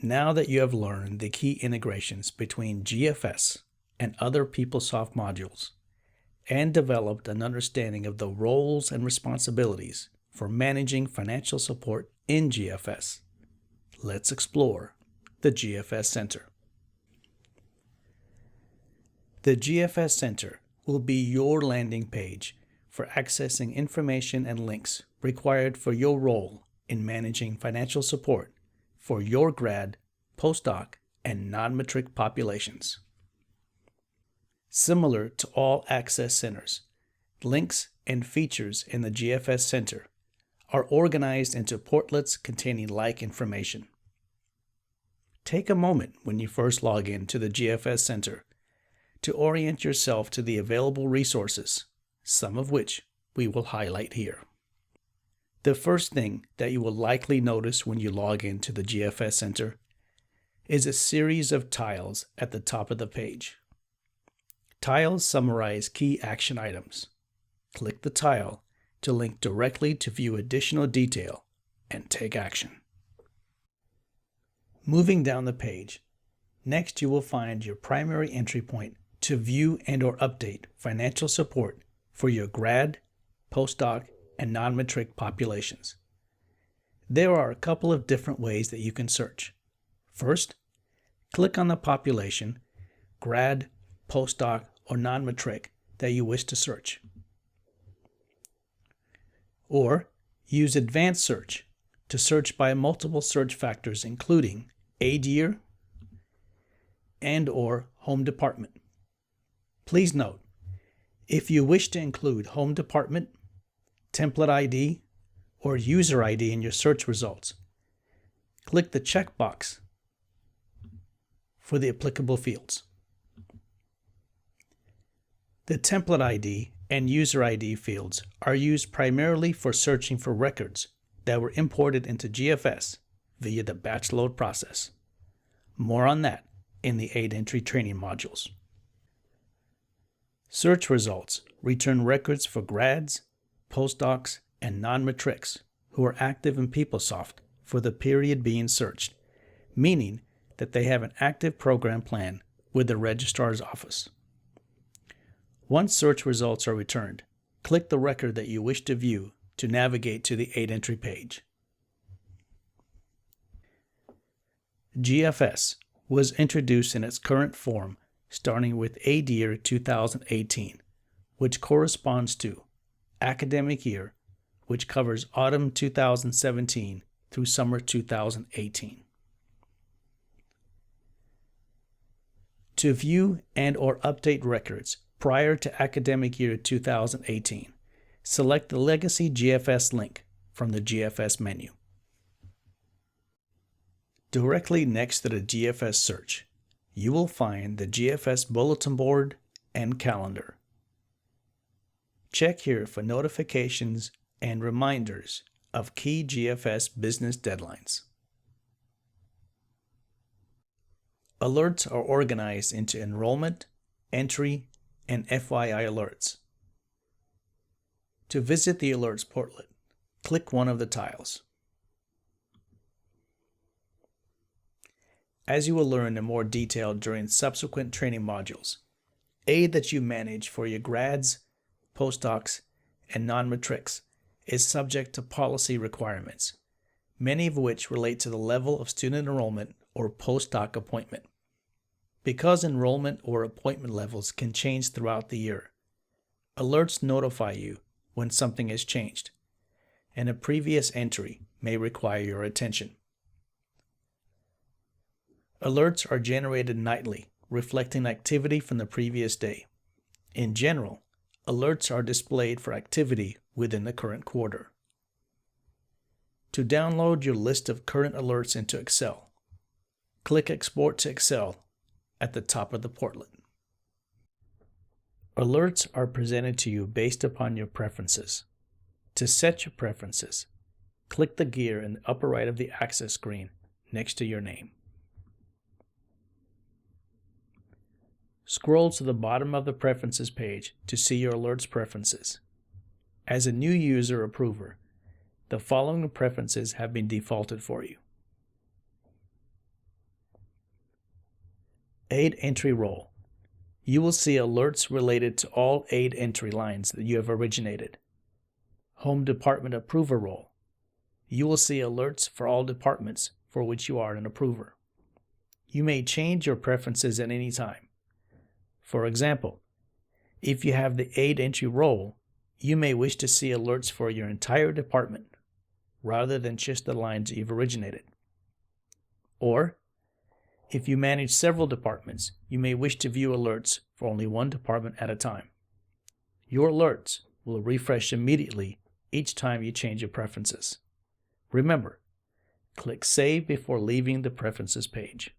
Now that you have learned the key integrations between GFS and other PeopleSoft modules, and developed an understanding of the roles and responsibilities for managing financial support in GFS, let's explore the GFS Center. The GFS Center will be your landing page for accessing information and links required for your role in managing financial support for your grad, postdoc, and non-matric populations. Similar to all access centers, links and features in the GFS Center are organized into portlets containing like information. Take a moment when you first log in to the GFS Center to orient yourself to the available resources, some of which we will highlight here. The first thing that you will likely notice when you log into the GFS Center is a series of tiles at the top of the page. Tiles summarize key action items. Click the tile to link directly to view additional detail and take action. Moving down the page, next you will find your primary entry point to view and/or update financial support for your grad, postdoc, and non-matric populations. There are a couple of different ways that you can search. First, click on the population, grad, postdoc, or non-matric that you wish to search. Or use advanced search to search by multiple search factors including aid year and/or home department. Please note, if you wish to include home department, template ID, or user ID in your search results, click the checkbox for the applicable fields. The template ID and user ID fields are used primarily for searching for records that were imported into GFS via the batch load process. More on that in the 8-entry training modules. Search results return records for grads, postdocs, and non-matrics who are active in PeopleSoft for the period being searched, meaning that they have an active program plan with the registrar's office. Once search results are returned, click the record that you wish to view to navigate to the 8-entry page. GFS was introduced in its current form starting with aid year 2018, which corresponds to academic year, which covers autumn 2017 through summer 2018. To view and/or update records prior to academic year 2018, select the Legacy GFS link from the GFS menu. Directly next to the GFS search, you will find the GFS Bulletin Board and Calendar. Check here for notifications and reminders of key GFS business deadlines. Alerts are organized into enrollment, entry, and FYI alerts. To visit the alerts portlet, click one of the tiles. As you will learn in more detail during subsequent training modules, aid that you manage for your grads, postdocs, and non-matrics is subject to policy requirements, many of which relate to the level of student enrollment or postdoc appointment. Because enrollment or appointment levels can change throughout the year, alerts notify you when something has changed, and a previous entry may require your attention. Alerts are generated nightly, reflecting activity from the previous day. In general, alerts are displayed for activity within the current quarter. To download your list of current alerts into Excel, click Export to Excel at the top of the portlet. Alerts are presented to you based upon your preferences. To set your preferences, click the gear in the upper right of the access screen next to your name. Scroll to the bottom of the Preferences page to see your alerts preferences. As a new user approver, the following preferences have been defaulted for you. Aid Entry Role. You will see alerts related to all aid entry lines that you have originated. Home Department Approver Role. You will see alerts for all departments for which you are an approver. You may change your preferences at any time. For example, if you have the aid entry role, you may wish to see alerts for your entire department rather than just the lines you've originated. Or, if you manage several departments, you may wish to view alerts for only one department at a time. Your alerts will refresh immediately each time you change your preferences. Remember, click Save before leaving the Preferences page.